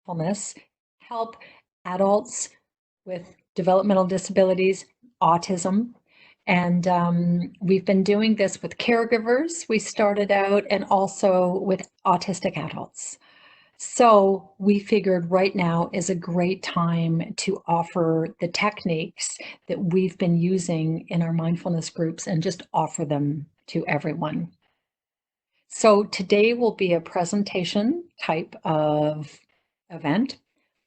mindfulness help adults with developmental disabilities, autism. And we've been doing this with caregivers. We started out and also with autistic adults. So we figured right now is a great time to offer the techniques that we've been using in our mindfulness groups and just offer them to everyone. So today will be a presentation type of event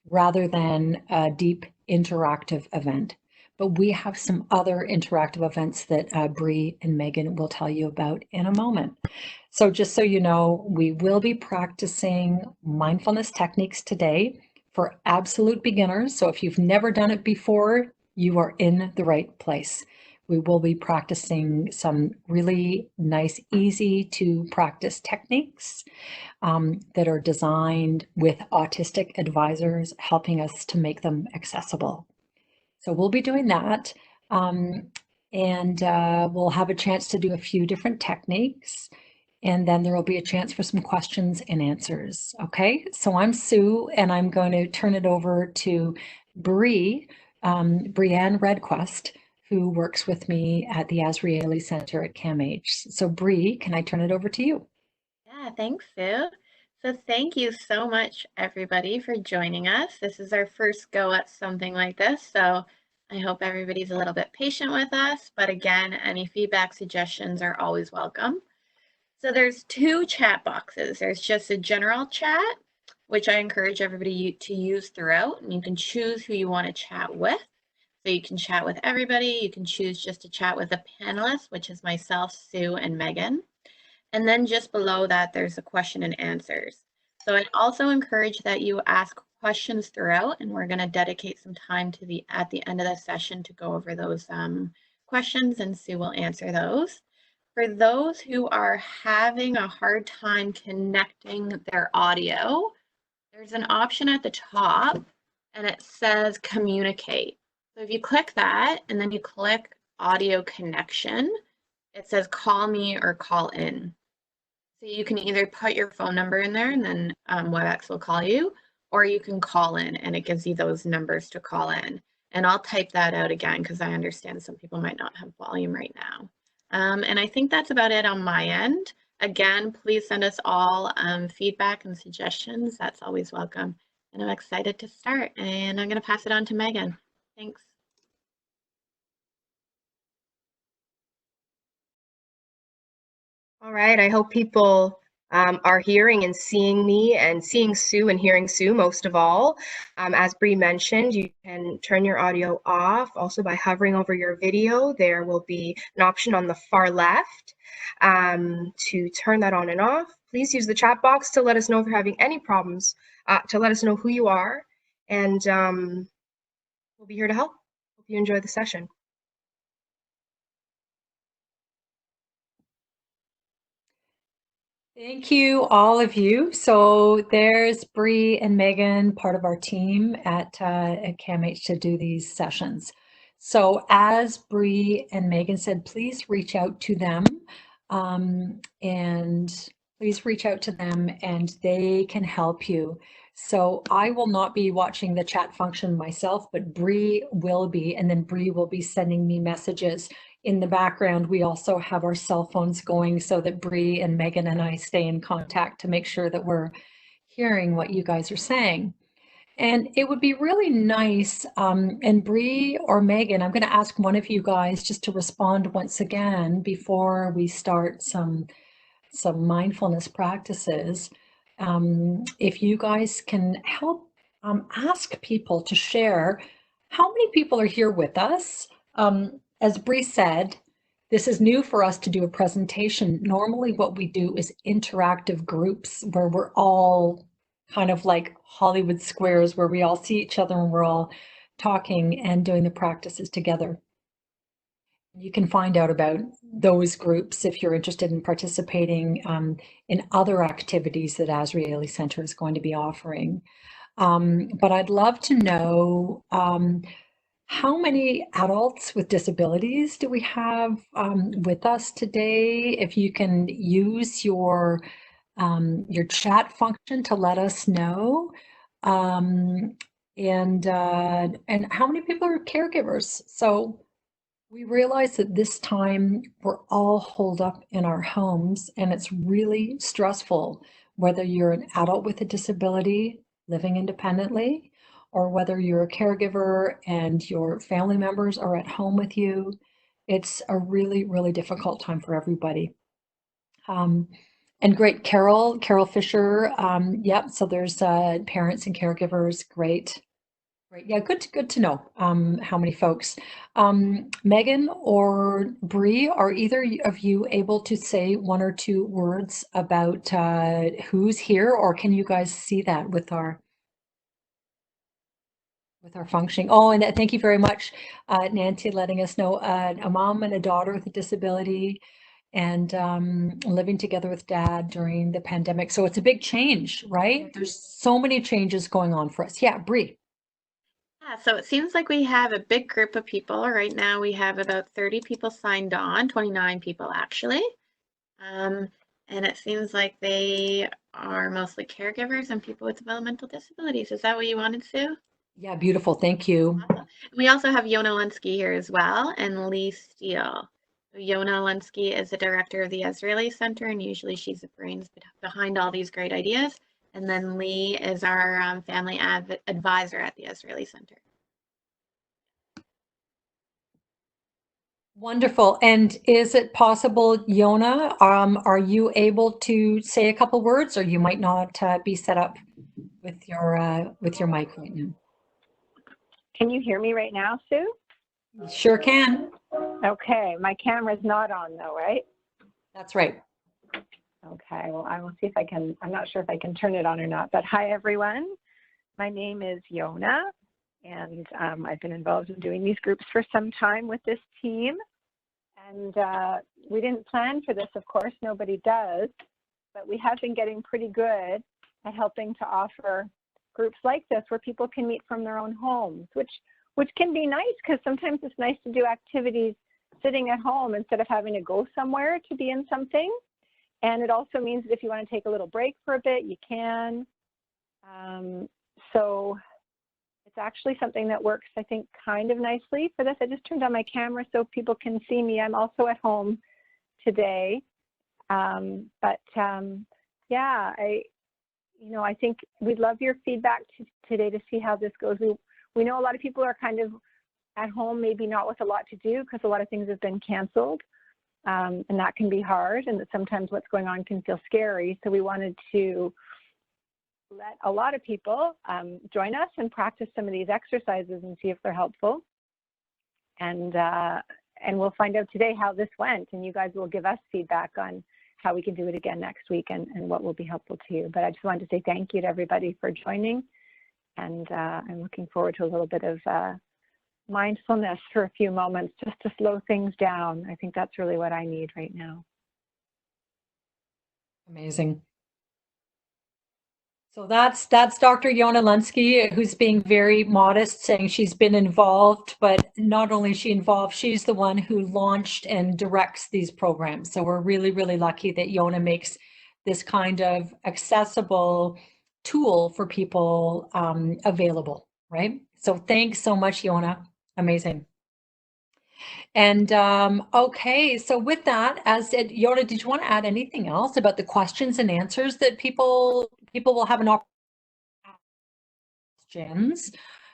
rather than a deep interactive event. But we have some other interactive events that Bree and Megan will tell you about in a moment. So just so you know, we will be practicing mindfulness techniques today for absolute beginners. So if you've never done it before, you are in the right place. We will be practicing some really nice, easy to practice techniques that are designed with autistic advisors, helping us to make them accessible. So we'll be doing that. And we'll have a chance to do a few different techniques. And then there will be a chance for some questions and answers. Okay, so I'm Sue, and I'm going to turn it over to Bree, Brianne Redquest, who works with me at the Azrieli Center at CAMH. So Bree, can I turn it over to you? Yeah, thanks, Sue. So thank you so much, everybody, for joining us. This is our first go at something like this, so I hope everybody's a little bit patient with us. But again, any feedback, suggestions are always welcome. So there's two chat boxes. There's just a general chat, which I encourage everybody to use throughout, and you can choose who you want to chat with. So you can chat with everybody. You can choose just to chat with a panelist, which is myself, Sue, and Megan. And then just below that, there's a question and answers. So I also encourage that you ask questions throughout, and we're going to dedicate some time to at the end of the session to go over those questions, and Sue will answer those. For those who are having a hard time connecting their audio, there's an option at the top, and it says communicate. So if you click that, and then you click audio connection, it says call me or call in. So you can either put your phone number in there and then WebEx will call you, or you can call in and it gives you those numbers to call in. And I'll type that out again because I understand some people might not have volume right now. And I think that's about it on my end. Again, please send us all feedback and suggestions. That's always welcome. And I'm excited to start. And I'm going to pass it on to Megan. Thanks. All right, I hope people are hearing and seeing me and seeing Sue and hearing Sue most of all. As Bree mentioned, you can turn your audio off also by hovering over your video. There will be an option on the far left to turn that on and off. Please use the chat box to let us know if you're having any problems, to let us know who you are, and we'll be here to help. Hope you enjoy the session. Thank you, all of you. So there's Bree and Megan, part of our team at CAMH to do these sessions. So as Bree and Megan said, please reach out to them and they can help you. So I will not be watching the chat function myself, but Bree will be, and then Bree will be sending me messages. In the background, we also have our cell phones going so that Bree and Megan and I stay in contact to make sure that we're hearing what you guys are saying. And it would be really nice, and Bree or Megan, I'm going to ask one of you guys just to respond once again before we start some mindfulness practices. If you guys can help ask people to share how many people are here with us. As Bree said, this is new for us to do a presentation. Normally what we do is interactive groups where we're all kind of like Hollywood squares where we all see each other and we're all talking and doing the practices together. You can find out about those groups if you're interested in participating in other activities that Azrieli Center is going to be offering. But I'd love to know how many adults with disabilities do we have with us today? If you can use your chat function to let us know. Um, and how many people are caregivers? So we realize that this time we're all holed up in our homes and it's really stressful, whether you're an adult with a disability living independently or whether you're a caregiver and your family members are at home with you. It's a really, really difficult time for everybody. Um, and great, Carol Fisher. Yep. So there's parents and caregivers. Great. Great. Yeah, good to know how many folks. Megan or Bree, are either of you able to say one or two words about who's here, or can you guys see that with our functioning? Oh, and thank you very much, Nancy, letting us know a mom and a daughter with a disability and living together with dad during the pandemic. So it's a big change, right? There's so many changes going on for us. Yeah, Bree. Yeah, so it seems like we have a big group of people. Right now we have about 30 people signed on, 29 people actually. Um, and it seems like they are mostly caregivers and people with developmental disabilities. Is that what you wanted to? Yeah, beautiful. Thank you. Awesome. We also have Yona Lunsky here as well, and Lee Steele. So Yona Lunsky is the director of the Israeli Center, and usually she's the brains behind all these great ideas. And then Lee is our family advisor at the Israeli Center. Wonderful. And is it possible, Yona, are you able to say a couple words, or you might not be set up with your mic right now? Can you hear me right now, Sue? Sure can. Okay, my camera's not on though, right? That's right. Okay, well, I will see if I can, I'm not sure if I can turn it on or not, but hi everyone. My name is Yona, and I've been involved in doing these groups for some time with this team. And we didn't plan for this, of course, nobody does, but we have been getting pretty good at helping to offer groups like this where people can meet from their own homes, which can be nice because sometimes it's nice to do activities sitting at home instead of having to go somewhere to be in something. And it also means that if you want to take a little break for a bit, you can. So it's actually something that works, I think, kind of nicely for this. I just turned on my camera so people can see me. I'm also at home today. Yeah, I think we'd love your feedback today to see how this goes. We know a lot of people are kind of at home, maybe not with a lot to do because a lot of things have been canceled. And that can be hard, and that sometimes what's going on can feel scary. So we wanted to let a lot of people join us and practice some of these exercises and see if they're helpful. And we'll find out today how this went, and you guys will give us feedback on how we can do it again next week and what will be helpful to you. But I just wanted to say thank you to everybody for joining, and I'm looking forward to a little bit of mindfulness for a few moments just to slow things down. I think that's really what I need right now. Amazing. So that's Dr. Yona Lunsky, who's being very modest, saying she's been involved, but not only is she involved, she's the one who launched and directs these programs. So we're really, really lucky that Yona makes this kind of accessible tool for people available, right? So thanks so much, Yona. Amazing. And okay, so with that, as said, Yona, did you want to add anything else about the questions and answers that people will have an opportunity? Questions,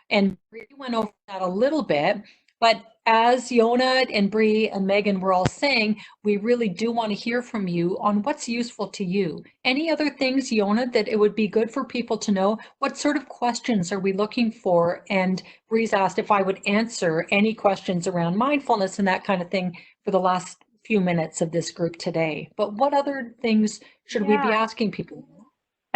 and Bree went over that a little bit, but as Yona and Bree and Megan were all saying, we really do want to hear from you on what's useful to you. Any other things, Yona, that it would be good for people to know? What sort of questions are we looking for? And Bree's asked if I would answer any questions around mindfulness and that kind of thing for the last few minutes of this group today. But what other things should we be asking people?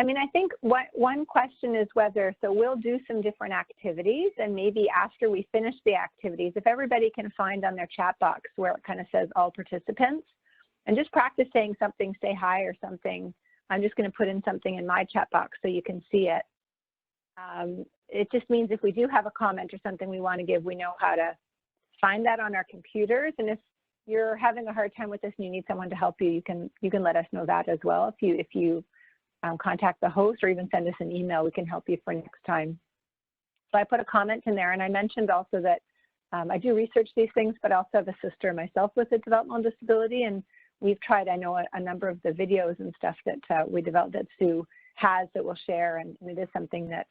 I mean, I think one question is whether, so we'll do some different activities, and maybe after we finish the activities, if everybody can find on their chat box where it kind of says all participants, and just practice saying something, say hi or something. I'm just going to put in something in my chat box so you can see it. It just means if we do have a comment or something we want to give, we know how to find that on our computers. And if you're having a hard time with this and you need someone to help you, you can let us know that as well if you contact the host or even send us an email. We can help you for next time. So I put a comment in there, and I mentioned also that I do research these things, but I also have a sister myself with a developmental disability, and we've tried, I know, a number of the videos and stuff that we developed that Sue has that we'll share, and it is something that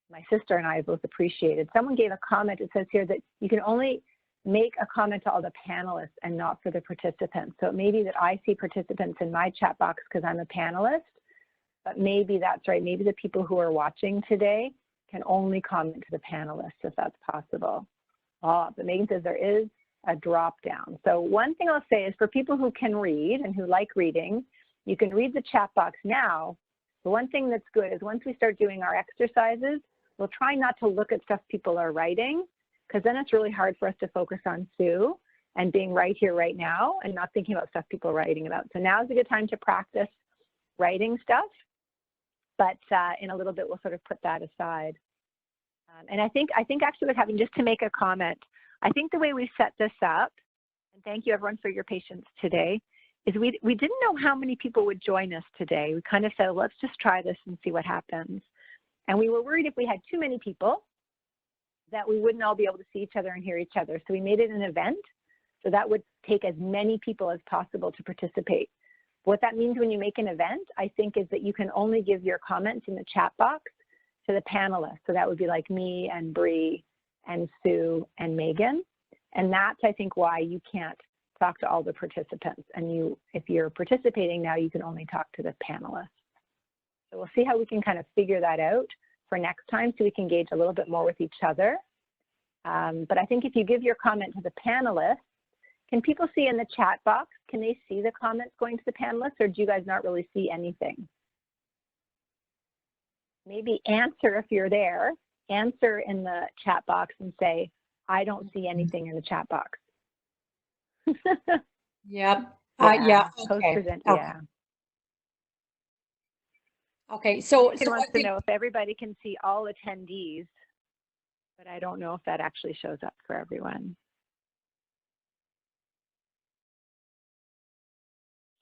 my sister and I both appreciated. Someone gave a comment. It says here that you can only make a comment to all the panelists and not for the participants. So it may be that I see participants in my chat box because I'm a panelist, but maybe that's right. Maybe the people who are watching today can only comment to the panelists if that's possible. But Megan says there is a drop down. So one thing I'll say is for people who can read and who like reading, you can read the chat box now. The one thing that's good is once we start doing our exercises, we'll try not to look at stuff people are writing, because then it's really hard for us to focus on Sue and being right here, right now, and not thinking about stuff people are writing about. So now is a good time to practice writing stuff, but in a little bit, we'll sort of put that aside. And I think actually what's happening, just to make a comment, I think the way we set this up, and thank you everyone for your patience today, is we didn't know how many people would join us today. We kind of said, let's just try this and see what happens. And we were worried if we had too many people that we wouldn't all be able to see each other and hear each other. So we made it an event. So that would take as many people as possible to participate. What that means when you make an event, I think, is that you can only give your comments in the chat box to the panelists. So that would be like me and Bree and Sue and Megan. And that's, I think, why you can't talk to all the participants. And if you're participating now, you can only talk to the panelists. So we'll see how we can kind of figure that out for next time so we can engage a little bit more with each other. But I think if you give your comment to the panelists, can people see in the chat box, can they see the comments going to the panelists, or do you guys not really see anything? Maybe answer if you're there, answer in the chat box and say, I don't see anything in the chat box. Yep. Yeah. Yeah. Okay. Post-present, Okay. yeah. Okay. So He wants to know if everybody can see all attendees, but I don't know if that actually shows up for everyone.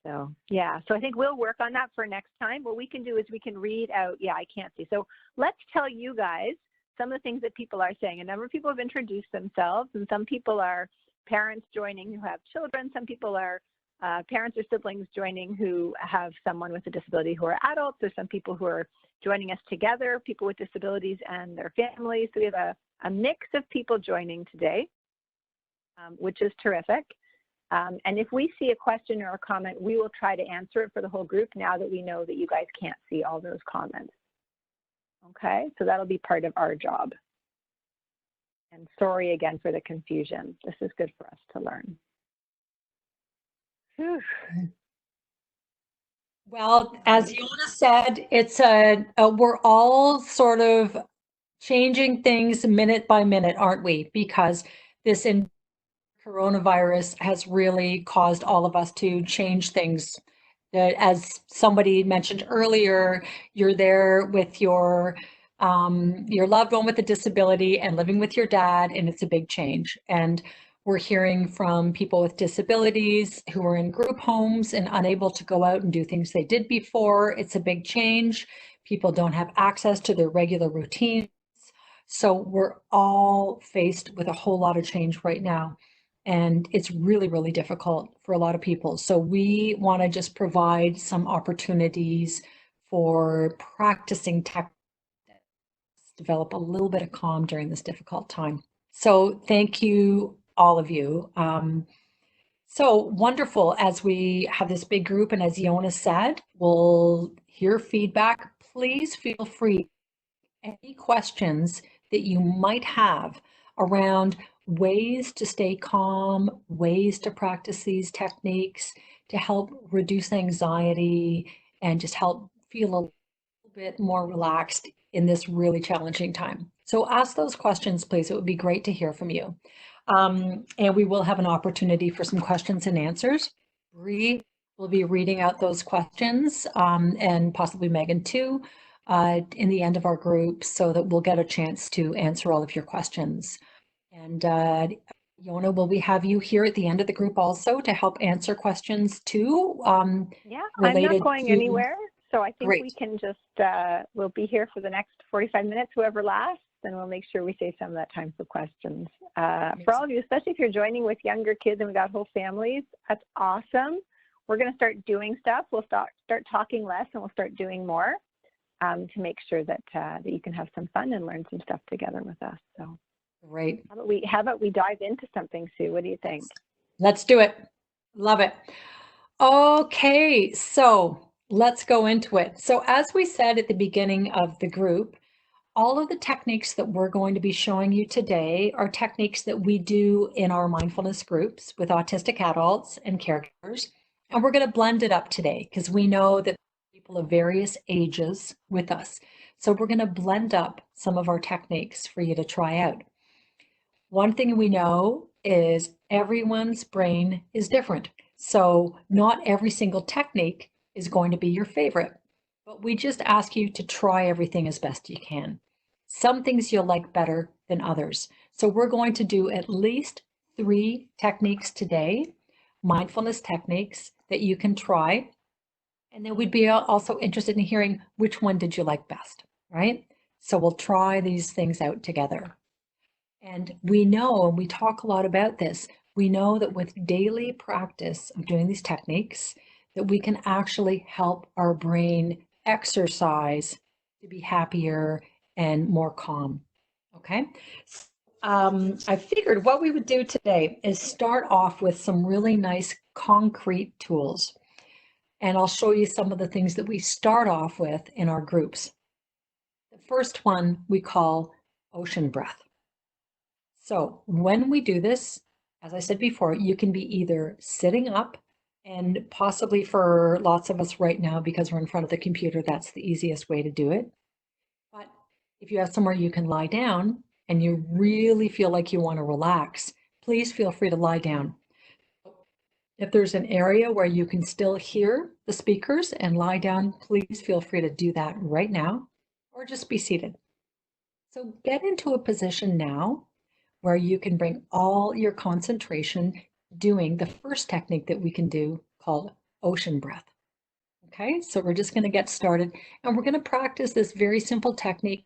So yeah, so I think we'll work on that for next time. What we can do is we can read out, yeah, I can't see. So let's tell you guys some of the things that people are saying. A number of people have introduced themselves, and some people are parents joining who have children. Some people are parents or siblings joining who have someone with a disability who are adults. There's some people who are joining us together, people with disabilities and their families. So we have a mix of people joining today, which is terrific. And if we see a question or a comment, we will try to answer it for the whole group now that we know that you guys can't see all those comments. Okay, so that'll be part of our job. And sorry again for the confusion. This is good for us to learn. Whew. Well, as Yona said, it's we're all sort of changing things minute by minute, aren't we? Because this coronavirus has really caused all of us to change things. As somebody mentioned earlier, you're there with your loved one with a disability and living with your dad, and it's a big change. And we're hearing from people with disabilities who are in group homes and unable to go out and do things they did before. It's a big change. People don't have access to their regular routines. So we're all faced with a whole lot of change right now. And it's really, really difficult for a lot of people. So we want to just provide some opportunities for practicing tech, develop a little bit of calm during this difficult time. So thank you, all of you. So wonderful as we have this big group, and as Yona said, we'll hear feedback. Please feel free. Any questions that you might have around ways to stay calm, ways to practice these techniques to help reduce anxiety and just help feel a little bit more relaxed in this really challenging time. So ask those questions, please. It would be great to hear from you. And we will have an opportunity for some questions and answers. Bree will be reading out those questions, and possibly Megan too, in the end of our group, so that we'll get a chance to answer all of your questions. And Yona, will we have you here at the end of the group also to help answer questions too? Yeah, I'm not related going to anywhere. So I think we Great. can just, we'll be here for the next 45 minutes, whoever lasts, and we'll make sure we save some of that time for questions. For all of you, especially if you're joining with younger kids and we got whole families, that's awesome. We're going to start doing stuff. We'll start talking less and we'll start doing more to make sure that, that you can have some fun and learn some stuff together with us. So Great. how about we dive into something, Sue? What do you think? Let's do it. Love it. Okay, so let's go into it. So as we said at the beginning of the group, all of the techniques that we're going to be showing you today are techniques that we do in our mindfulness groups with autistic adults and caregivers. And we're going to blend it up today because we know that people of various ages with us. So we're going to blend up some of our techniques for you to try out. One thing we know is everyone's brain is different. So not every single technique is going to be your favorite, but we just ask you to try everything as best you can. Some things you'll like better than others. So we're going to do at least 3 techniques today, mindfulness techniques that you can try. And then we'd be also interested in hearing which one did you like best, right? So we'll try these things out together. And we know, and we talk a lot about this, we know that with daily practice of doing these techniques, that we can actually help our brain exercise to be happier and more calm. Okay. I figured what we would do today is start off with some really nice concrete tools. And I'll show you some of the things that we start off with in our groups. The first one we call ocean breath. So when we do this, as I said before, you can be either sitting up, and possibly for lots of us right now, because we're in front of the computer, that's the easiest way to do it. But if you have somewhere you can lie down and you really feel like you want to relax, please feel free to lie down. If there's an area where you can still hear the speakers and lie down, please feel free to do that right now, or just be seated. So get into a position now where you can bring all your concentration doing the first technique that we can do called ocean breath. Okay, so we're just going to get started and we're going to practice this very simple technique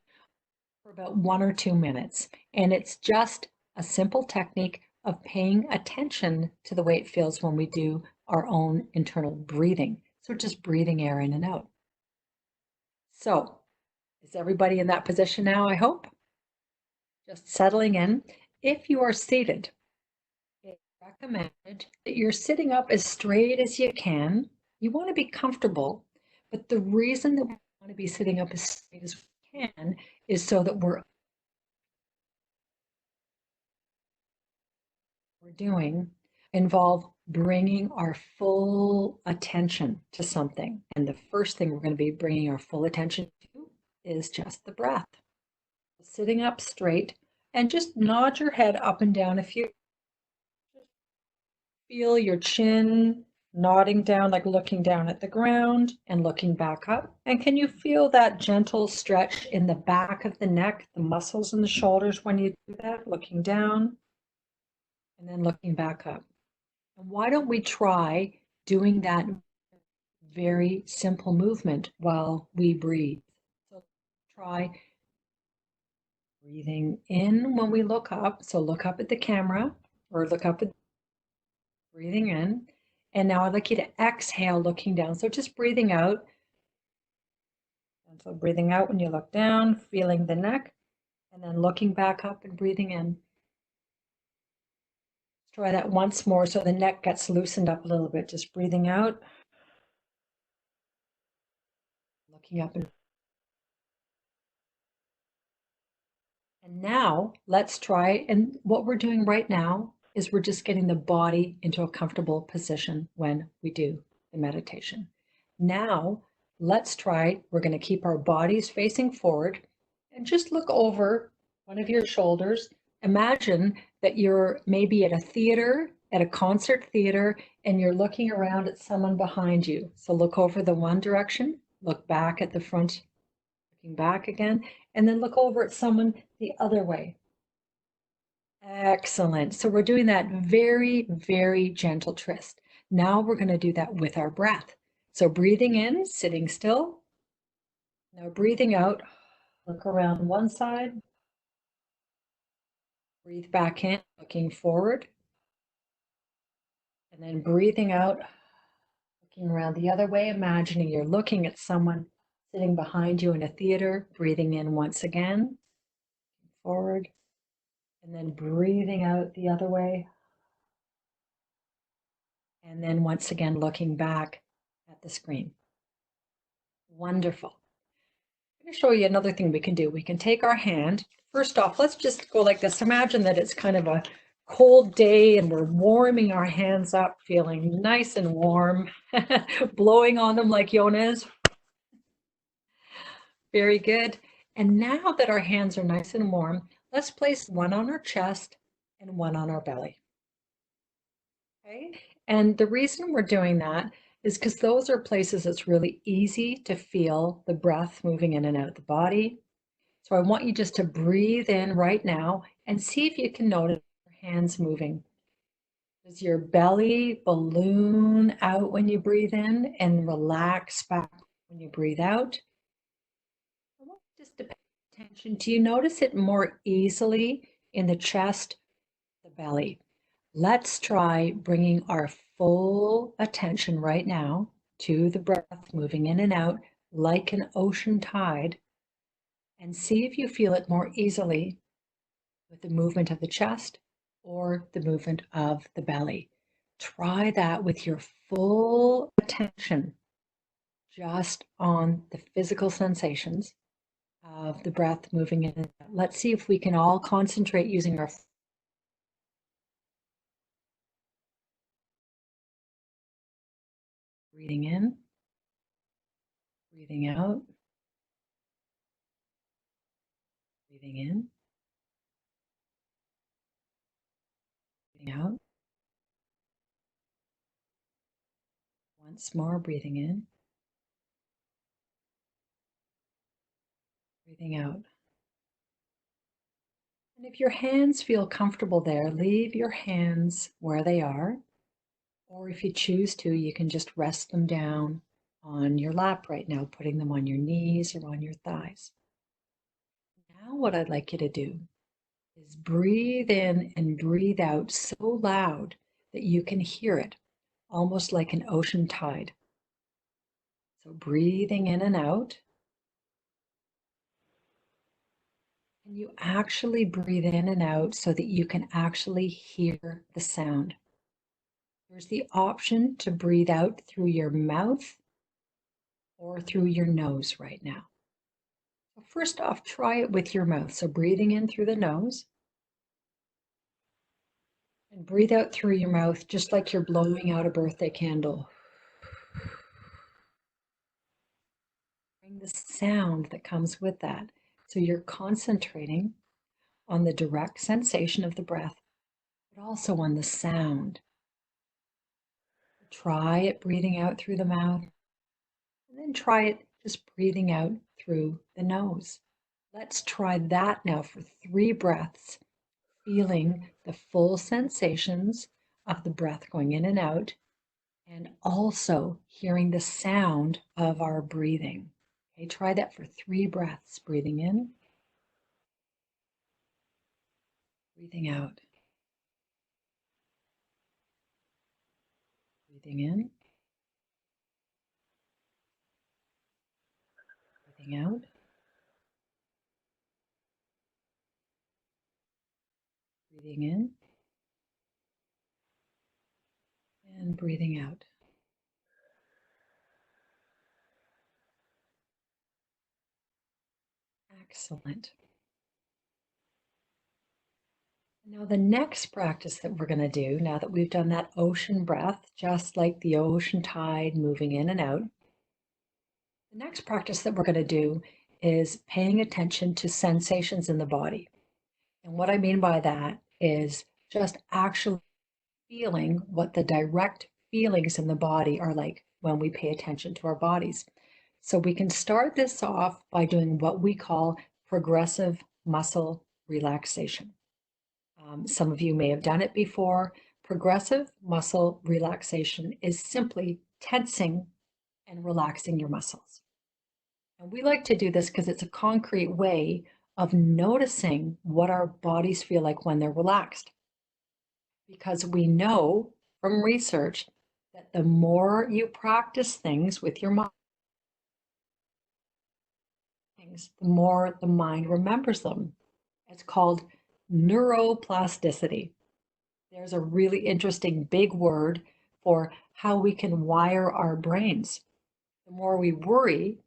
for about 1 or 2 minutes. And it's just a simple technique of paying attention to the way it feels when we do our own internal breathing. So just breathing air in and out. So is everybody in that position now, I hope? Just settling in. If you are seated, it's recommended that you're sitting up as straight as you can. You want to be comfortable, but the reason that we want to be sitting up as straight as we can is so that we're doing involve bringing our full attention to something. And the first thing we're going to be bringing our full attention to is just the breath. Sitting up straight and just nod your head up and down a few. Feel your chin nodding down, like looking down at the ground and looking back up. And can you feel that gentle stretch in the back of the neck, the muscles in the shoulders when you do that, looking down and then looking back up? And why don't we try doing that very simple movement while we breathe? So try breathing in when we look up. So look up at the camera or look up at breathing in. And now I'd like you to exhale looking down. So just breathing out. And so breathing out when you look down, feeling the neck, and then looking back up and breathing in. Try that once more so the neck gets loosened up a little bit. Just breathing out, looking up. And now let's try, and what we're doing right now is we're just getting the body into a comfortable position when we do the meditation. Now let's try, we're going to keep our bodies facing forward and just look over one of your shoulders. Imagine that you're maybe at a theater, at a concert theater, and you're looking around at someone behind you. So look over the one direction, look back at the front, looking back again, and then look over at someone the other way. Excellent. So we're doing that very, very gentle twist. Now we're going to do that with our breath. So breathing in, sitting still. Now breathing out, look around one side, breathe back in, looking forward, and then breathing out, looking around the other way, imagining you're looking at someone sitting behind you in a theater, breathing in once again, forward, and then breathing out the other way. And then once again, looking back at the screen. Wonderful. I'm going to show you another thing we can do. We can take our hand. First off, let's just go like this. Imagine that it's kind of a cold day and we're warming our hands up, feeling nice and warm, blowing on them like Jonas. Very good. And now that our hands are nice and warm, let's place one on our chest and one on our belly. Okay. And the reason we're doing that is because those are places it's really easy to feel the breath moving in and out of the body. So I want you just to breathe in right now and see if you can notice your hands moving. Does your belly balloon out when you breathe in and relax back when you breathe out? I want you just to pay attention. Do you notice it more easily in the chest, the belly? Let's try bringing our full attention right now to the breath moving in and out like an ocean tide, and see if you feel it more easily with the movement of the chest or the movement of the belly. Try that with your full attention just on the physical sensations of the breath moving in and out. Let's see if we can all concentrate using our breathing in, breathing out, breathing in, breathing out. Once more, breathing in, breathing out. And if your hands feel comfortable there, leave your hands where they are. Or if you choose to, you can just rest them down on your lap right now, putting them on your knees or on your thighs. Now what I'd like you to do is breathe in and breathe out so loud that you can hear it, almost like an ocean tide. So breathing in and out. And you actually breathe in and out so that you can actually hear the sound. There's the option to breathe out through your mouth or through your nose right now. So first off, try it with your mouth. So breathing in through the nose and breathe out through your mouth just like you're blowing out a birthday candle. Bring the sound that comes with that. So you're concentrating on the direct sensation of the breath, but also on the sound. Try it breathing out through the mouth, and then try it just breathing out through the nose. Let's try that now for 3 breaths, feeling the full sensations of the breath going in and out, and also hearing the sound of our breathing. Okay, try that for 3 breaths, breathing in, breathing out, breathing in, breathing out. Breathing in and breathing out. Excellent. Now the next practice that we're going to do, now that we've done that ocean breath, just like the ocean tide moving in and out, the next practice that we're going to do is paying attention to sensations in the body. And what I mean by that is just actually feeling what the direct feelings in the body are like when we pay attention to our bodies. So we can start this off by doing what we call progressive muscle relaxation. Some of you may have done it before. Progressive muscle relaxation is simply tensing and relaxing your muscles. And we like to do this because it's a concrete way of noticing what our bodies feel like when they're relaxed. Because we know from research that the more you practice things with your mind, the more the mind remembers them. It's called neuroplasticity. There's a really interesting big word for how we can wire our brains. The more we worry,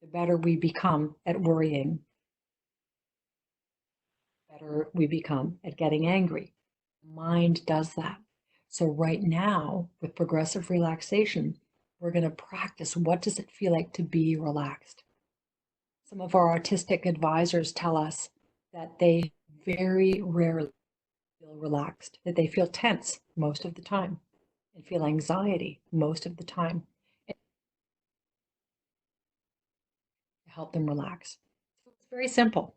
the better we become at worrying, better we become at getting angry. Mind does that. So right now, with progressive relaxation, we're going to practice what does it feel like to be relaxed. Some of our autistic advisors tell us that they very rarely feel relaxed, that they feel tense most of the time and feel anxiety most of the time to help them relax. So it's very simple.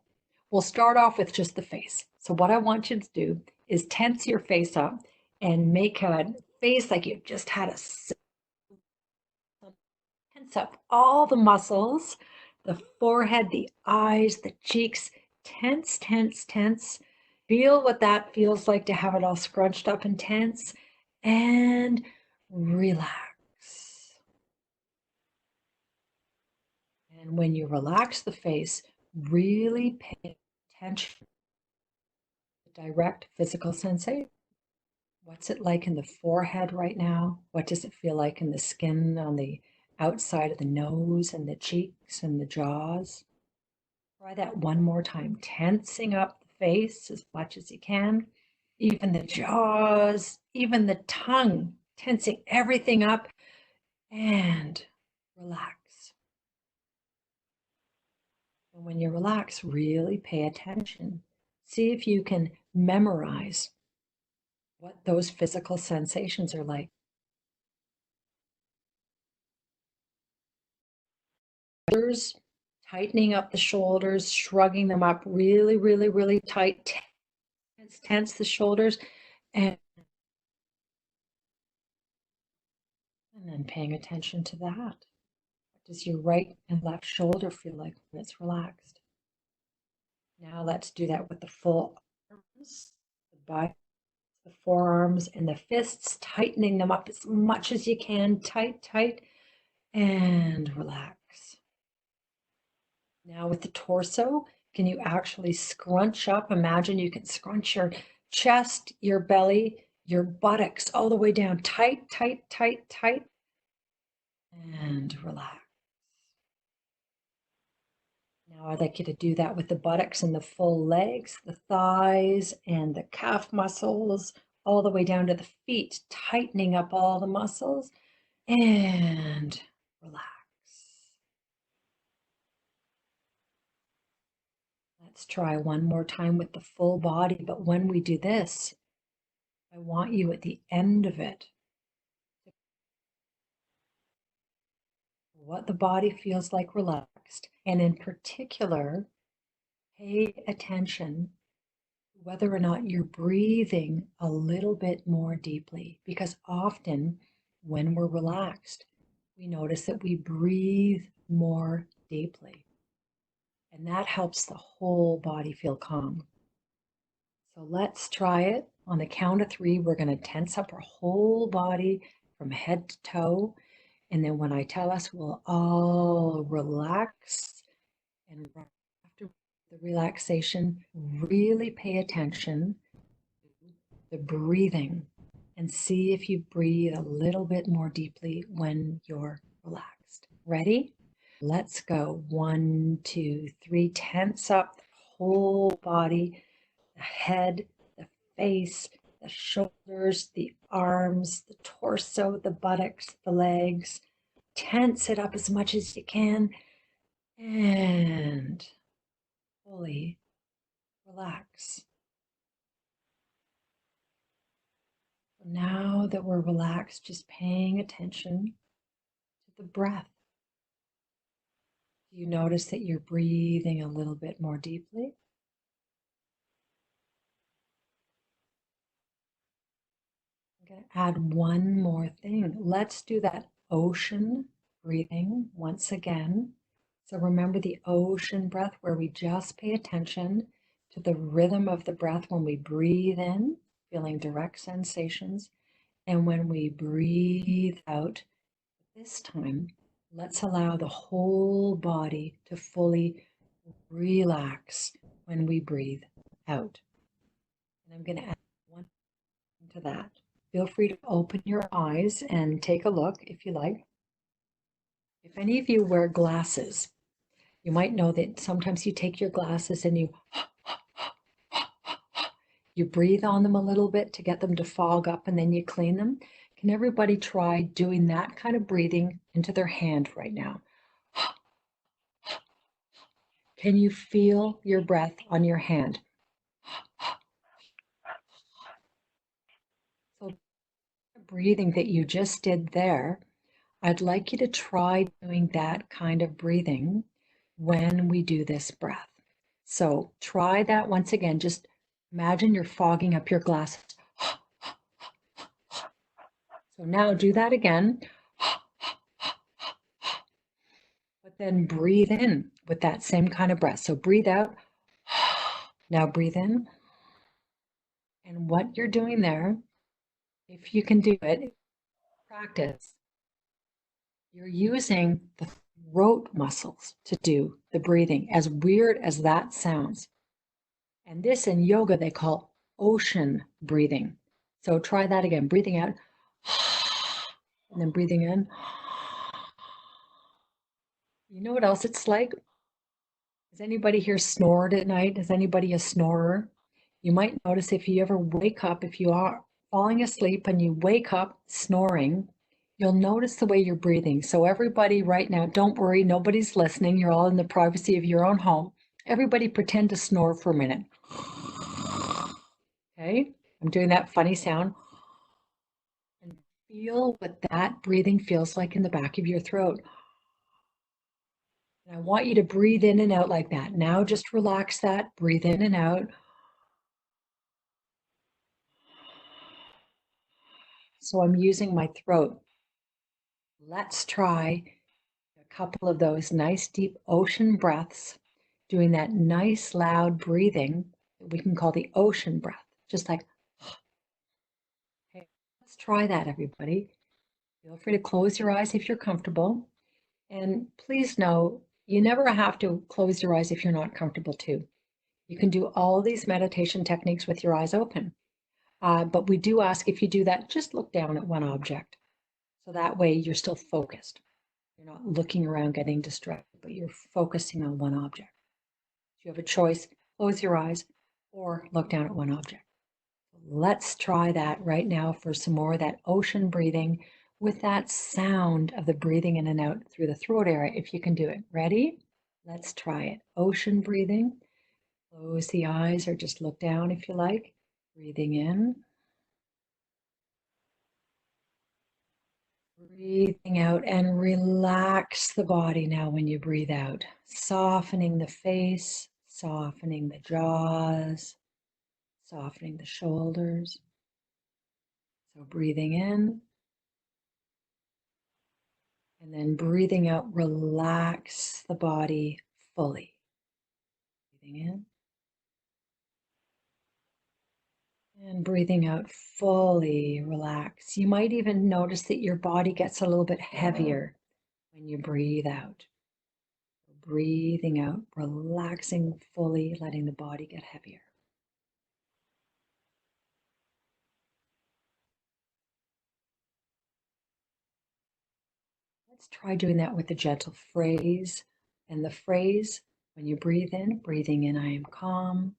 We'll start off with just the face. So what I want you to do is tense your face up and make a face like you've just had a tense up all the muscles, the forehead, the eyes, the cheeks, tense, tense, tense. Feel what that feels like to have it all scrunched up and tense, and relax. And when you relax the face, really pay attention to direct physical sensation. What's it like in the forehead right now? What does it feel like in the skin on the outside of the nose and the cheeks and the jaws? Try that one more time, tensing up the face as much as you can, even the jaws, even the tongue, tensing everything up, and relax. And when you relax, really pay attention. See if you can memorize what those physical sensations are like. Tightening up the shoulders, shrugging them up really, really, really tight. Tense the shoulders, and then paying attention to that. What does your right and left shoulder feel like when it's relaxed? Now let's do that with the full arms, the biceps, the forearms, and the fists, tightening them up as much as you can. Tight, tight, and relax. Now with the torso, can you actually scrunch up? Imagine you can scrunch your chest, your belly, your buttocks all the way down. Tight, tight, tight, tight, and relax. Now I'd like you to do that with the buttocks and the full legs, the thighs and the calf muscles, all the way down to the feet, tightening up all the muscles, and relax. Let's try one more time with the full body, but when we do this, I want you at the end of it, what the body feels like relaxed, and in particular, pay attention to whether or not you're breathing a little bit more deeply, because often when we're relaxed, we notice that we breathe more deeply, and that helps the whole body feel calm. So let's try it. On the count of 3, we're going to tense up our whole body from head to toe. And then when I tell us, we'll all relax. And after the relaxation, really pay attention to the breathing and see if you breathe a little bit more deeply when you're relaxed. Ready? Let's go. 1, 2, 3. Tense up the whole body, the head, the face, the shoulders, the arms, the torso, the buttocks, the legs. Tense it up as much as you can and fully relax. Now that we're relaxed, just paying attention to the breath. Do you notice that you're breathing a little bit more deeply? going to add one more thing. Let's do that ocean breathing once again. So remember the ocean breath where we just pay attention to the rhythm of the breath when we breathe in, feeling direct sensations, and when we breathe out. This time, let's allow the whole body to fully relax when we breathe out. And I'm going to add one to that. Feel free to open your eyes and take a look if you like. If any of you wear glasses, you might know that sometimes you take your glasses and you breathe on them a little bit to get them to fog up and then you clean them. Can everybody try doing that kind of breathing into their hand right now? Can you feel your breath on your hand? So the breathing that you just did there, I'd like you to try doing that kind of breathing when we do this breath. So try that once again. Just imagine you're fogging up your glasses. So now do that again. But then breathe in with that same kind of breath. So breathe out. Now breathe in. And what you're doing there, if you can do it, practice. You're using the throat muscles to do the breathing, as weird as that sounds. And this in yoga they call ocean breathing. So try that again, breathing out and then breathing in. You know what else it's like? Has anybody here snored at night? Is anybody a snorer? You might notice if you ever wake up, if you are falling asleep and you wake up snoring, you'll notice the way you're breathing. So everybody right now, don't worry, nobody's listening. You're all in the privacy of your own home. Everybody pretend to snore for a minute. Okay, I'm doing that funny sound. And feel what that breathing feels like in the back of your throat. And I want you to breathe in and out like that. Now just relax that, breathe in and out. So I'm using my throat. Let's try a couple of those nice deep ocean breaths, doing that nice loud breathing that we can call the ocean breath, just like, okay, let's try that, everybody. Feel free to close your eyes if you're comfortable. And please know, you never have to close your eyes if you're not comfortable too. You can do all these meditation techniques with your eyes open. But we do ask if you do that, just look down at one object. So that way you're still focused. You're not looking around getting distracted, but you're focusing on one object. If you have a choice, close your eyes or look down at one object. Let's try that right now for some more of that ocean breathing with that sound of the breathing in and out through the throat area, if you can do it. Ready? Let's try it. Ocean breathing. Close the eyes or just look down if you like. Breathing in. Breathing out and relax the body now when you breathe out. Softening the face, softening the jaws, softening the shoulders. So breathing in and then breathing out, relax the body fully. Breathing in and breathing out, fully relax. You might even notice that your body gets a little bit heavier when you breathe out. Breathing out, relaxing fully, letting the body get heavier. Let's try doing that with the gentle phrase. And the phrase, when you breathe in, breathing in, I am calm.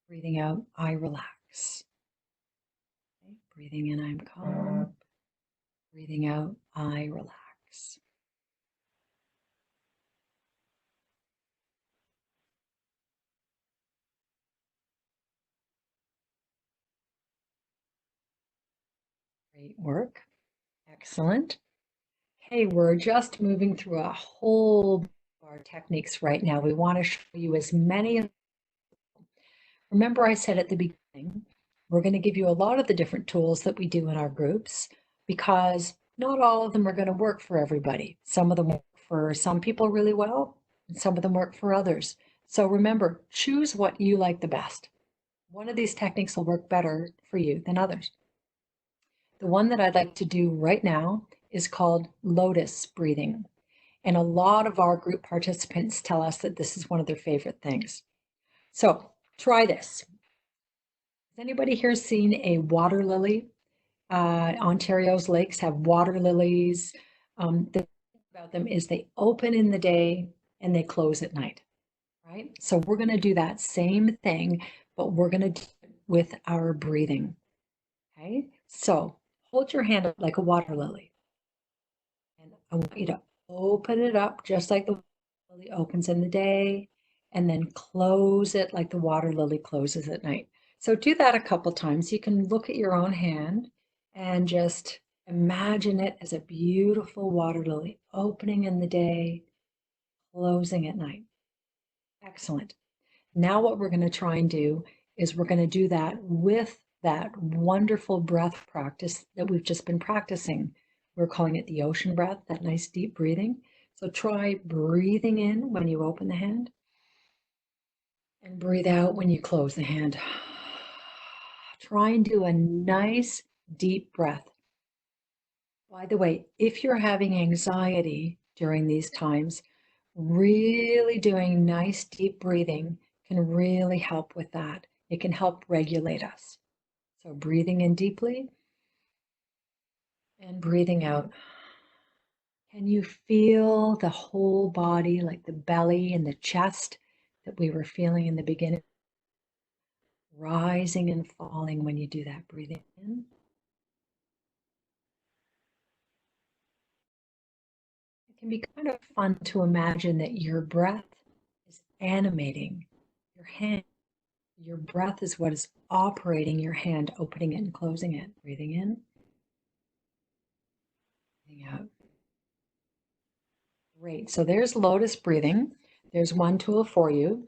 Breathing out, I relax. Okay. Breathing in, I'm calm. Breathing out, I relax. Great work. Excellent. Okay, we're just moving through a whole bunch of our techniques right now. We want to show you as many. Remember I said at the beginning We're going to give you a lot of the different tools that we do in our groups because not all of them are going to work for everybody. Some of them work for some people really well, and some of them work for others. So remember, choose what you like the best. One of these techniques will work better for you than others. The one that I'd like to do right now is called lotus breathing. And a lot of our group participants tell us that this is one of their favorite things. So try this. Has anybody here seen a water lily? Ontario's lakes have water lilies. The thing about them is they open in the day and they close at night, right? So we're going to do that same thing, but we're going to do it with our breathing. Okay, so hold your hand up like a water lily. And I want you to open it up just like the water lily opens in the day, and then close it like the water lily closes at night. So do that a couple times. You can look at your own hand and just imagine it as a beautiful water lily opening in the day, closing at night. Excellent. Now what we're going to try and do is we're going to do that with that wonderful breath practice that we've just been practicing. We're calling it the ocean breath, that nice deep breathing. So try breathing in when you open the hand and breathe out when you close the hand. Try and do a nice deep breath. By the way, if you're having anxiety during these times, really doing nice deep breathing can really help with that. It can help regulate us. So breathing in deeply and breathing out. Can you feel the whole body, like the belly and the chest that we were feeling in the beginning, rising and falling when you do that breathing in? It can be kind of fun to imagine that your breath is animating your hand. Your breath is what is operating your hand, opening it and closing it. Breathing in, breathing out. Great. So there's lotus breathing. There's one tool for you.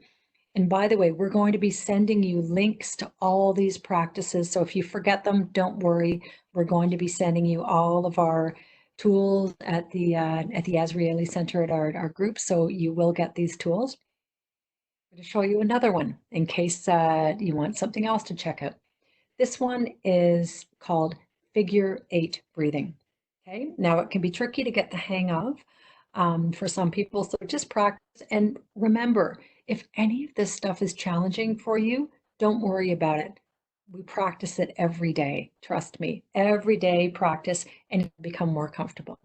And by the way, we're going to be sending you links to all these practices. So if you forget them, don't worry. We're going to be sending you all of our tools at the Azrieli Center at our group. So you will get these tools. I'm going to show you another one in case you want something else to check out. This one is called figure 8 breathing. Okay, now it can be tricky to get the hang of for some people, so just practice. And remember, if any of this stuff is challenging for you, don't worry about it. We practice it every day. Trust me, every day practice and you'll become more comfortable.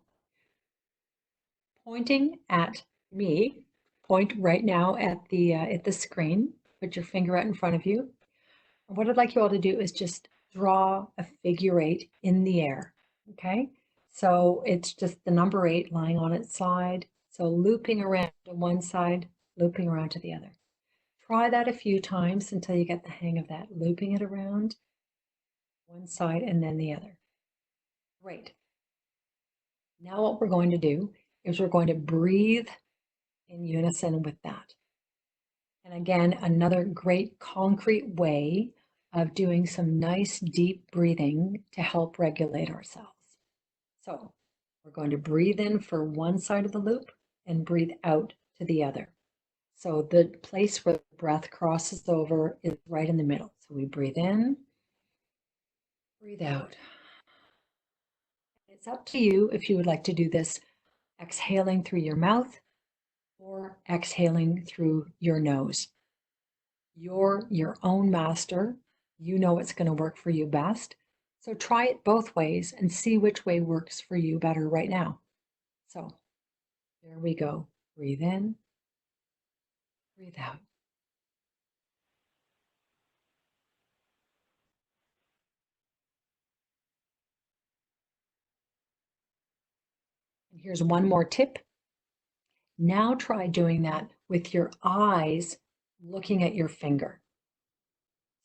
Pointing at me, point right now at the screen. Put your finger out in front of you. What I'd like you all to do is just draw a figure 8 in the air, okay? So it's just the number 8 lying on its side. So looping around to one side, looping around to the other. Try that a few times until you get the hang of that, looping it around one side and then the other. Great. Now what we're going to do is we're going to breathe in unison with that. And again, another great concrete way of doing some nice deep breathing to help regulate ourselves. So we're going to breathe in for one side of the loop and breathe out to the other. So the place where the breath crosses over is right in the middle. So we breathe in, breathe out. It's up to you if you would like to do this exhaling through your mouth or exhaling through your nose. You're your own master. You know what's going to work for you best. So try it both ways and see which way works for you better right now. So there we go. Breathe in, breathe out. And here's one more tip. Now try doing that with your eyes looking at your finger.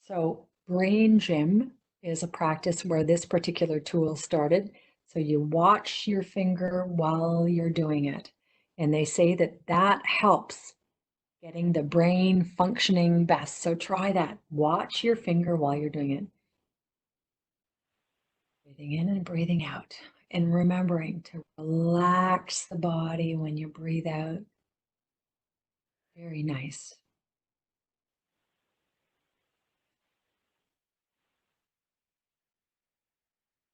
So brain gym is a practice where this particular tool started. So you watch your finger while you're doing it. And they say that that helps getting the brain functioning best. So try that. Watch your finger while you're doing it. Breathing in and breathing out. And remembering to relax the body when you breathe out. Very nice.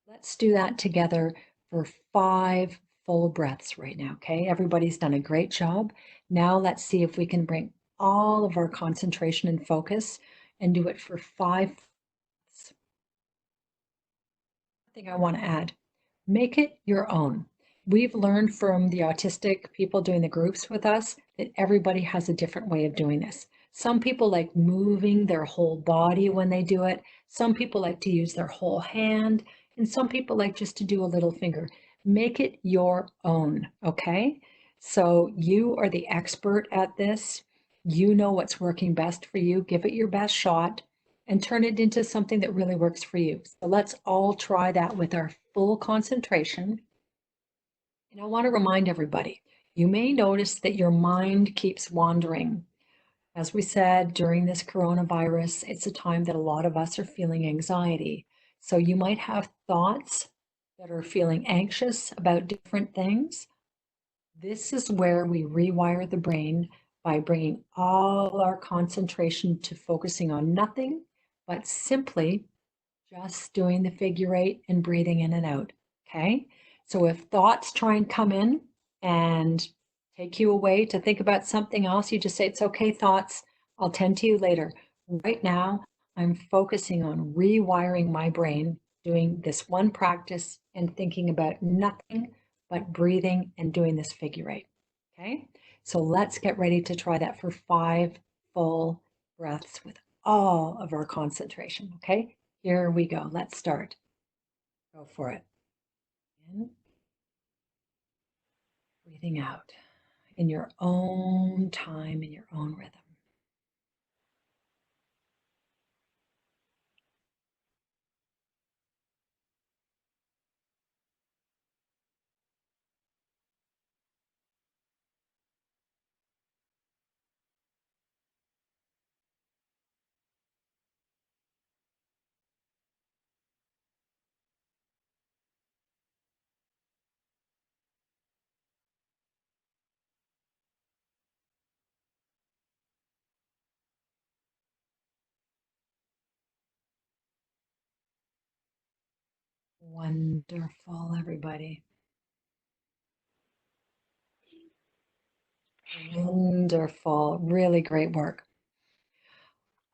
Let's do that together for 5 full breaths right now, okay? Everybody's done a great job. Now let's see if we can bring all of our concentration and focus and do it for 5 breaths. Thing I want to add, make it your own. We've learned from the autistic people doing the groups with us that everybody has a different way of doing this. Some people like moving their whole body when they do it. Some people like to use their whole hand, and some people like just to do a little finger. Make it your own, okay? So you are the expert at this. You know what's working best for you. Give it your best shot and turn it into something that really works for you. So let's all try that with our full concentration. And I want to remind everybody, you may notice that your mind keeps wandering. As we said, during this coronavirus, it's a time that a lot of us are feeling anxiety. So you might have thoughts that are feeling anxious about different things. This is where we rewire the brain by bringing all our concentration to focusing on nothing, but simply just doing the figure 8 and breathing in and out. Okay. So if thoughts try and come in and take you away to think about something else, you just say, it's okay, thoughts, I'll tend to you later. Right now, I'm focusing on rewiring my brain, doing this one practice and thinking about nothing but breathing and doing this figure 8. Okay. So let's get ready to try that for 5 full breaths with all of our concentration. Okay. Here we go. Let's start. Go for it. In, breathing out in your own time, in your own rhythm. Wonderful, everybody. Wonderful. Really great work.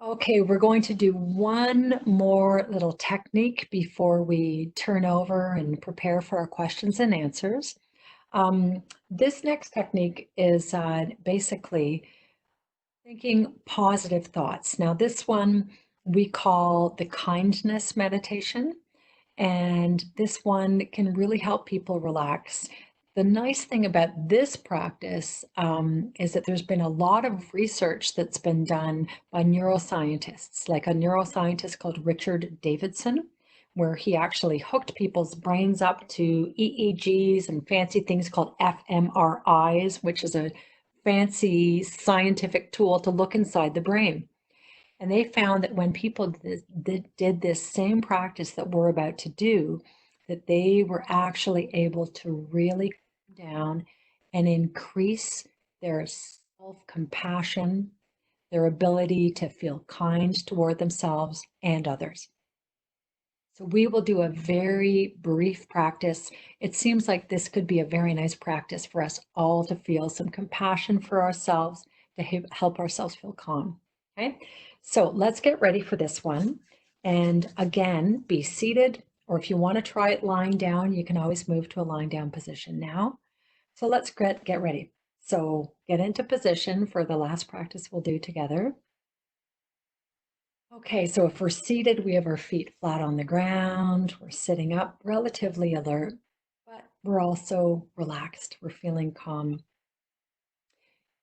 Okay, we're going to do one more little technique before we turn over and prepare for our questions and answers. This next technique is basically thinking positive thoughts. Now, this one we call the kindness meditation. And this one can really help people relax. The nice thing about this practice is that there's been a lot of research that's been done by neuroscientists, like a neuroscientist called Richard Davidson, where he actually hooked people's brains up to EEGs and fancy things called fMRIs, which is a fancy scientific tool to look inside the brain. And they found that when people did this same practice that we're about to do, that they were actually able to really calm down and increase their self-compassion, their ability to feel kind toward themselves and others. So we will do a very brief practice. It seems like this could be a very nice practice for us all to feel some compassion for ourselves, to help ourselves feel calm. Okay, so let's get ready for this one. And again, be seated, or if you want to try it lying down, you can always move to a lying down position now. So let's get ready. So get into position for the last practice we'll do together. Okay, so if we're seated, we have our feet flat on the ground. We're sitting up, relatively alert, but we're also relaxed. We're feeling calm.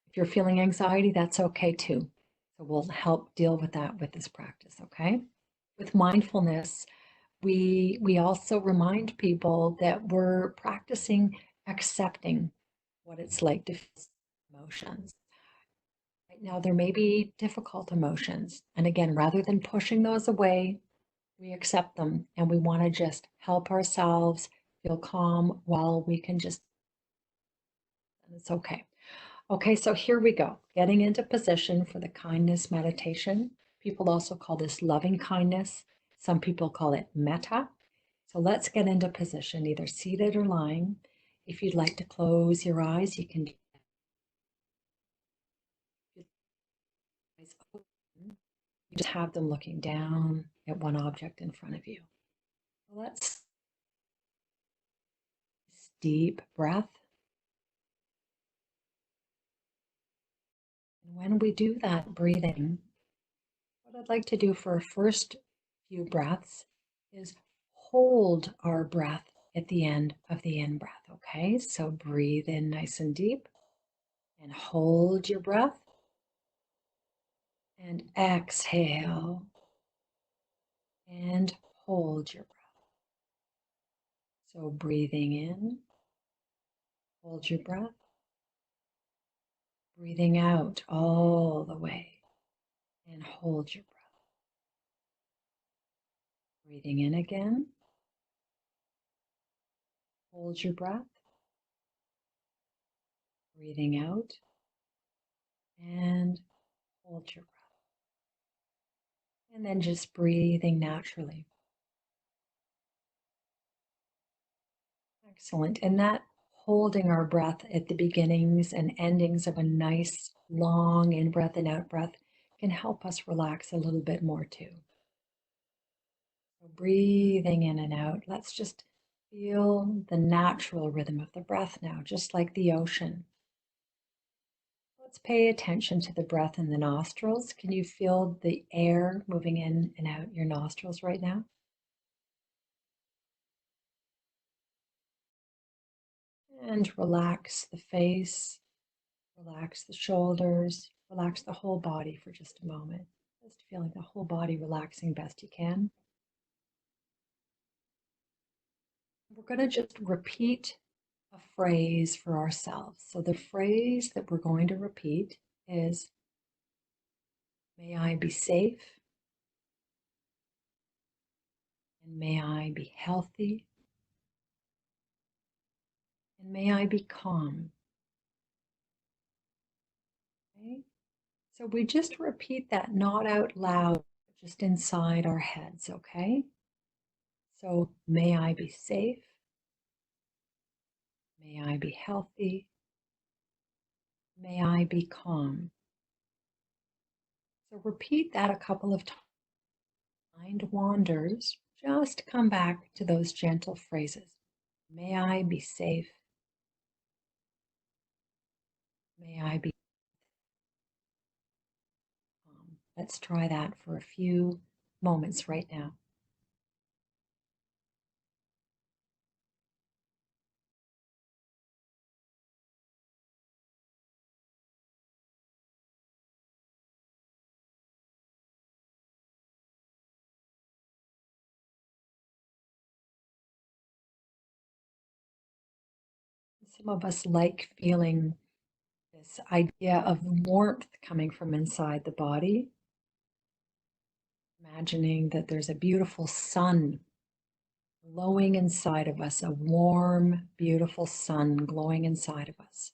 If you're feeling anxiety, that's okay too. So we'll help deal with that with this practice, okay? With mindfulness, we also remind people that we're practicing accepting what it's like to feel emotions. Right now, there may be difficult emotions. And again, rather than pushing those away, We accept them and we want to just help ourselves feel calm while we can just, and it's okay. Okay, so here we go. Getting into position for the kindness meditation. People also call this loving kindness. Some people call it metta. So let's get into position, either seated or lying. If you'd like to close your eyes, you can. You just have them looking down at one object in front of you. Let's deep breath. And when we do that breathing, what I'd like to do for our first few breaths is hold our breath at the end of the in breath. Okay, so breathe in nice and deep and hold your breath and exhale and hold your breath. So breathing in, hold your breath, breathing out all the way and hold your breath. Breathing in again, hold your breath, breathing out and hold your breath. And then just breathing naturally. Excellent. And that holding our breath at the beginnings and endings of a nice long in breath and out breath can help us relax a little bit more too. So breathing in and out. Let's just feel the natural rhythm of the breath now, just like the ocean. Let's pay attention to the breath in the nostrils. Can you feel the air moving in and out your nostrils right now? And relax the face, relax the shoulders, relax the whole body for just a moment. Just feeling the whole body relaxing best you can. We're going to just repeat a phrase for ourselves. So the phrase that we're going to repeat is, may I be safe, and may I be healthy, and may I be calm. Okay? So we just repeat that, not out loud, just inside our heads, okay? So may I be safe, may I be healthy, may I be calm. So repeat that a couple of times. Mind wanders, just come back to those gentle phrases. May I be safe, may I be calm. Let's try that for a few moments right now. Some of us like feeling this idea of warmth coming from inside the body, imagining that there's a beautiful sun glowing inside of us, a warm, beautiful sun glowing inside of us,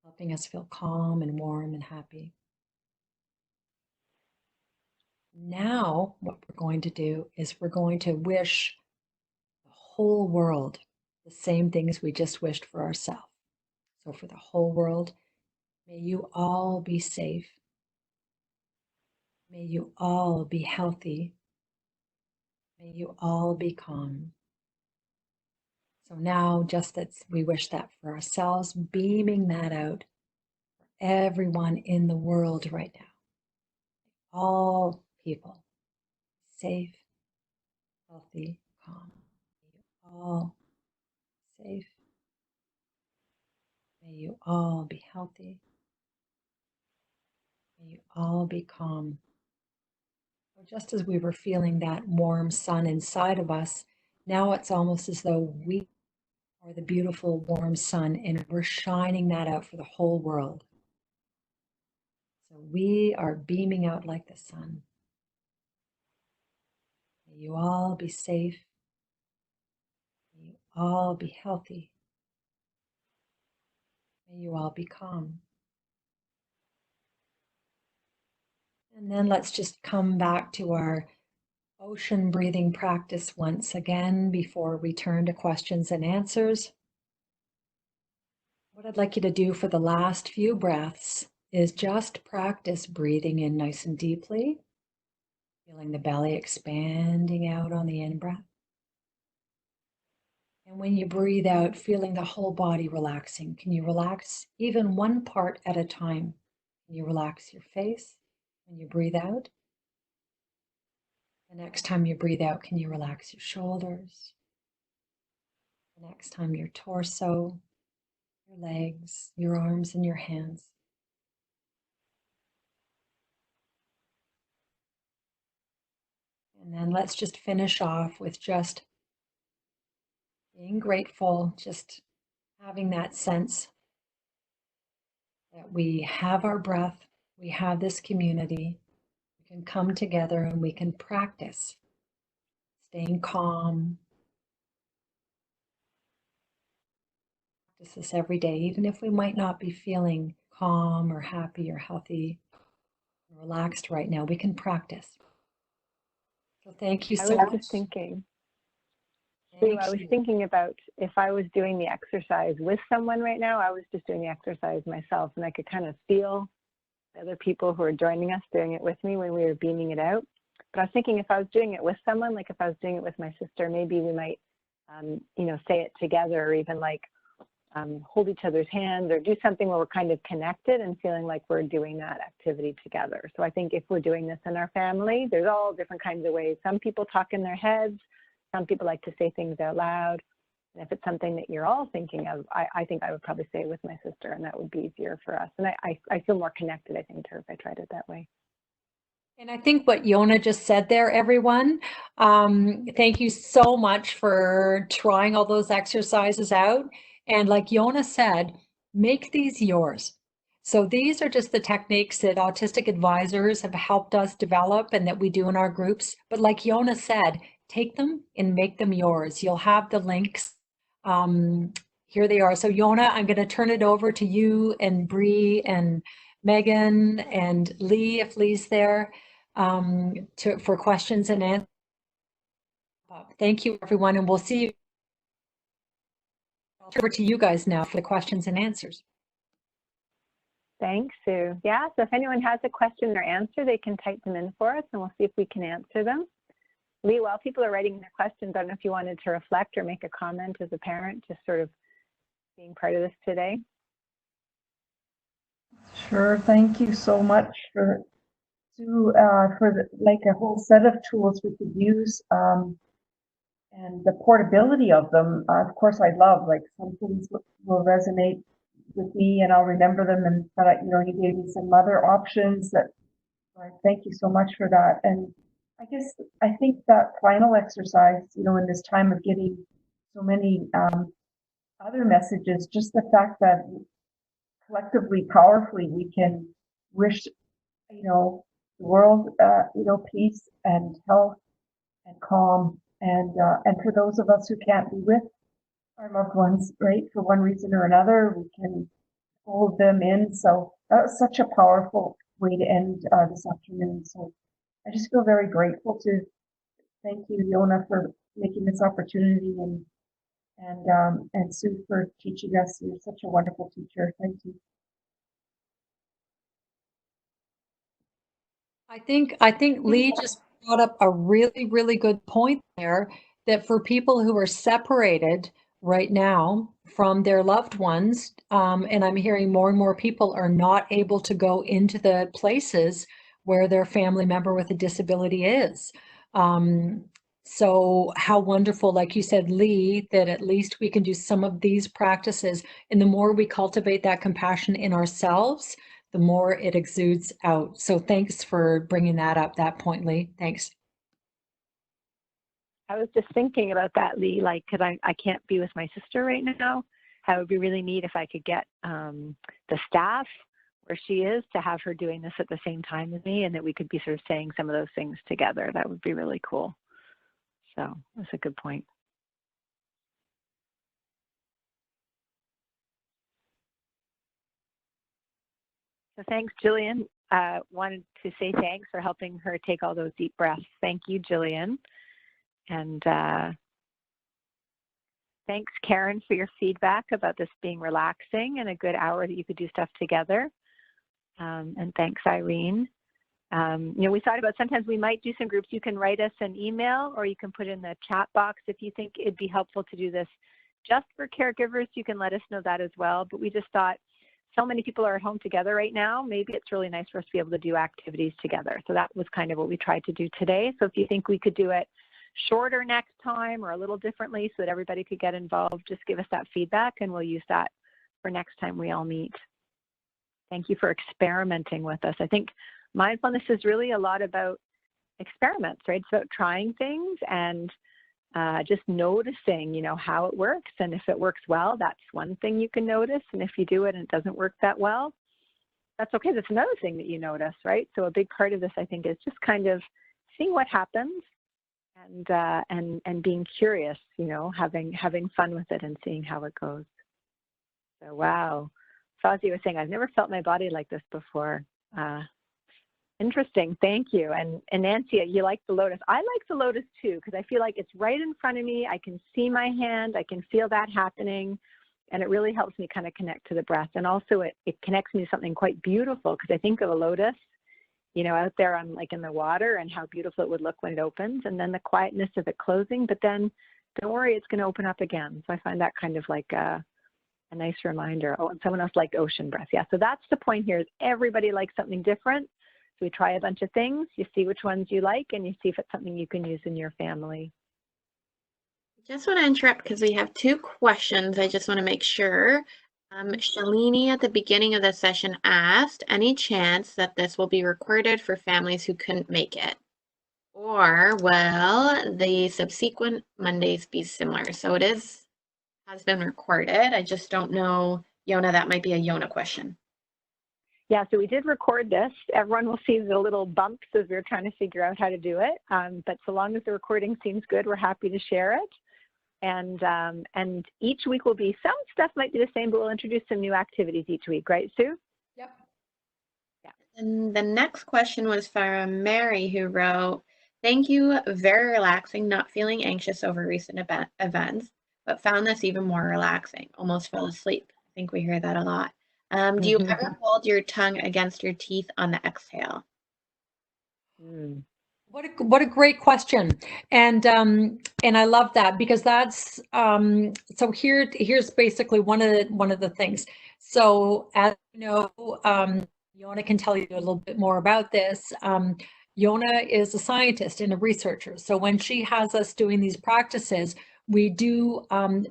helping us feel calm and warm and happy. Now, what we're going to do is we're going to wish the whole world the same things we just wished for ourselves. So for the whole world, may you all be safe. May you all be healthy. May you all be calm. So now, just as we wish that for ourselves, beaming that out for everyone in the world right now. All people, safe, healthy, calm. May you all safe. May you all be healthy. May you all be calm. So just as we were feeling that warm sun inside of us, now it's almost as though we are the beautiful warm sun and we're shining that out for the whole world. So we are beaming out like the sun. May May you all be safe. May you all be healthy. May you all be calm. And then let's just come back to our ocean breathing practice once again before we turn to questions and answers. What I'd like you to do for the last few breaths is just practice breathing in nice and deeply, feeling the belly expanding out on the in-breath. And when you breathe out, feeling the whole body relaxing. Can you relax even one part at a time? Can you relax your face when you breathe out? The next time you breathe out, can you relax your shoulders? The next time your torso, your legs, your arms, and your hands. And then let's just finish off with just being grateful, just having that sense that we have our breath, we have this community, we can come together and we can practice staying calm. Practice this every day, even if we might not be feeling calm or happy or healthy or relaxed right now, we can practice. So thank you so much. I was just thinking, Sue, I was thinking about if I was doing the exercise with someone right now, I was just doing the exercise myself, and I could kind of feel the other people who are joining us doing it with me when we were beaming it out. But I was thinking if I was doing it with someone, like if I was doing it with my sister, maybe we might, say it together, or even like hold each other's hands, or do something where we're kind of connected and feeling like we're doing that activity together. So I think if we're doing this in our family, there's all different kinds of ways. Some people talk in their heads. Some people like to say things out loud. And if it's something that you're all thinking of, I think I would probably say it with my sister, and that would be easier for us. And I feel more connected, I think, to her if I tried it that way. And I think what Yona just said there, everyone, thank you so much for trying all those exercises out. And like Yona said, make these yours. So these are just the techniques that autistic advisors have helped us develop and that we do in our groups. But like Yona said, take them and make them yours. You'll have the links. Here they are. So Yona, I'm going to turn it over to you and Bree and Megan and Lee, if Lee's there, for questions and answers. Thank you, everyone, and we'll see you. I'll turn over to you guys now for the questions and answers. Thanks, Sue. Yeah, so if anyone has a question or answer, they can type them in for us, and we'll see if we can answer them. Lee, while people are writing their questions, I don't know if you wanted to reflect or make a comment as a parent, just sort of being part of this today. Sure. Thank you so much for a whole set of tools we could use, and the portability of them. Of course, I love, like, some things will resonate with me and I'll remember them. But you gave me some other options that. I thank you so much for that. And I think that final exercise, in this time of getting so many other messages, just the fact that collectively, powerfully, we can wish, the world, peace and health and calm. And for those of us who can't be with our loved ones, right, for one reason or another, we can hold them in. So that was such a powerful way to end this afternoon. So I just feel very grateful to thank you, Yona, for making this opportunity, and Sue for teaching us. You're such a wonderful teacher. Thank you. I think Lee just brought up a really, really good point there, that for people who are separated right now from their loved ones, and I'm hearing more and more people are not able to go into the places where their family member with a disability is. So how wonderful, like you said, Lee, that at least we can do some of these practices. And the more we cultivate that compassion in ourselves, the more it exudes out. So thanks for bringing that up, that point, Lee. Thanks. I was just thinking about that, Lee, like, because I can't be with my sister right now. How it would be really neat if I could get the staff where she is to have her doing this at the same time as me, and that we could be sort of saying some of those things together. That would be really cool. So that's a good point. So thanks, Jillian. Wanted to say thanks for helping her take all those deep breaths. Thank you, Jillian. And thanks, Karen, for your feedback about this being relaxing and a good hour that you could do stuff together. And thanks, Irene. We thought about sometimes we might do some groups. You can write us an email or you can put in the chat box if you think it'd be helpful to do this just for caregivers. You can let us know that as well. But we just thought so many people are at home together right now. Maybe it's really nice for us to be able to do activities together. So that was kind of what we tried to do today. So if you think we could do it shorter next time or a little differently so that everybody could get involved, just give us that feedback and we'll use that for next time we all meet. Thank you for experimenting with us. I think mindfulness is really a lot about experiments, right? It's about trying things and just noticing, how it works. And if it works well, that's one thing you can notice. And if you do it and it doesn't work that well, that's okay. That's another thing that you notice, right? So a big part of this, I think, is just kind of seeing what happens and being curious, having fun with it and seeing how it goes. So, wow. Fauzi was saying, I've never felt my body like this before. Interesting. Thank you. And Nancy, you like the lotus. I like the lotus too, because I feel like it's right in front of me. I can see my hand. I can feel that happening. And it really helps me kind of connect to the breath. And also it connects me to something quite beautiful because I think of a lotus, out there on in the water and how beautiful it would look when it opens. And then the quietness of it closing. But then don't worry, it's going to open up again. So I find that kind of like a nice reminder. Oh, and someone else liked ocean breath. Yeah. So that's the point here is everybody likes something different. So we try a bunch of things, you see which ones you like, and you see if it's something you can use in your family. Just want to interrupt because we have 2 questions. I just want to make sure. Shalini at the beginning of the session asked, any chance that this will be recorded for families who couldn't make it? Or will the subsequent Mondays be similar? So it has been recorded. I just don't know, Yona, that might be a Yona question. Yeah, so we did record this. Everyone will see the little bumps as we're trying to figure out how to do it. But so long as the recording seems good, we're happy to share it. And each week will be, some stuff might be the same, but we'll introduce some new activities each week, right, Sue? Yep. Yeah. And the next question was from Mary, who wrote, thank you, very relaxing, not feeling anxious over recent events, but found this even more relaxing, almost fell asleep. I think we hear that a lot. Do you ever hold your tongue against your teeth on the exhale? What a great question, and I love that because that's so here's basically one of the things. So as you know, Yona can tell you a little bit more about this. Yona is a scientist and a researcher. So when she has us doing these practices, we do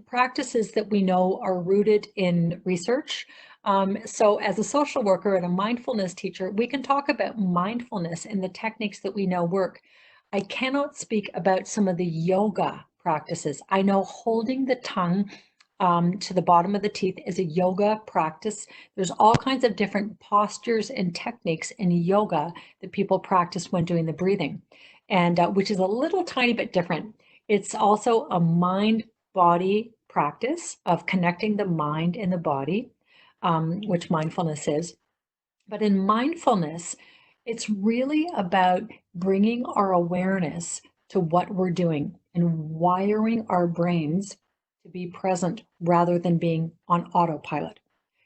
practices that we know are rooted in research. So as a social worker and a mindfulness teacher, we can talk about mindfulness and the techniques that we know work. I cannot speak about some of the yoga practices. I know holding the tongue to the bottom of the teeth is a yoga practice. There's all kinds of different postures and techniques in yoga that people practice when doing the breathing, and which is a little tiny bit different. It's also a mind-body practice of connecting the mind and the body. Which mindfulness is. But in mindfulness, it's really about bringing our awareness to what we're doing and wiring our brains to be present rather than being on autopilot.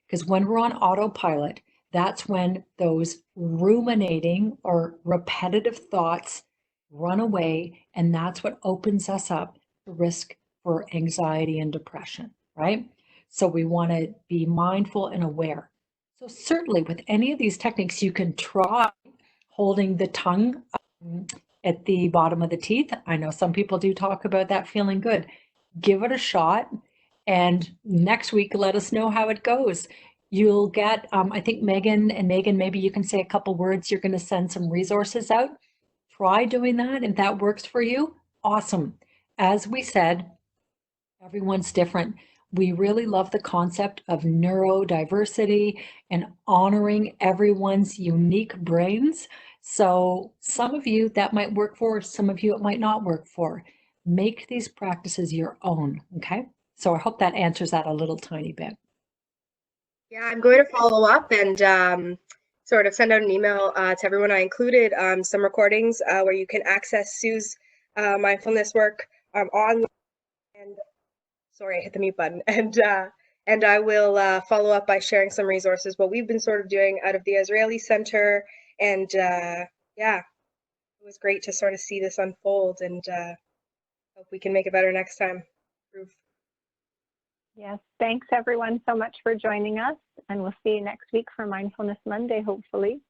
Because when we're on autopilot, that's when those ruminating or repetitive thoughts run away, and that's what opens us up to risk for anxiety and depression, right? So we want to be mindful and aware. So certainly with any of these techniques, you can try holding the tongue at the bottom of the teeth. I know some people do talk about that feeling good. Give it a shot. And next week, let us know how it goes. You'll get, I think Megan, maybe you can say a couple words. You're going to send some resources out. Try doing that. If that works for you, awesome. As we said, everyone's different. We really love the concept of neurodiversity and honoring everyone's unique brains. So some of you that might work for, some of you it might not work for. make these practices your own, okay? So I hope that answers that a little tiny bit. Yeah, I'm going to follow up and sort of send out an email to everyone. I included some recordings where you can access Sue's mindfulness work online. And sorry, I hit the mute button. And I will follow up by sharing some resources, what we've been sort of doing out of the Israeli Center. And yeah, it was great to sort of see this unfold, and hope we can make it better next time. Yes, thanks everyone so much for joining us, and we'll see you next week for Mindfulness Monday, hopefully.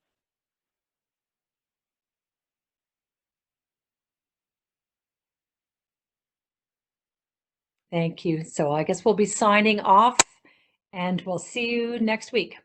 Thank you. So I guess we'll be signing off, and we'll see you next week.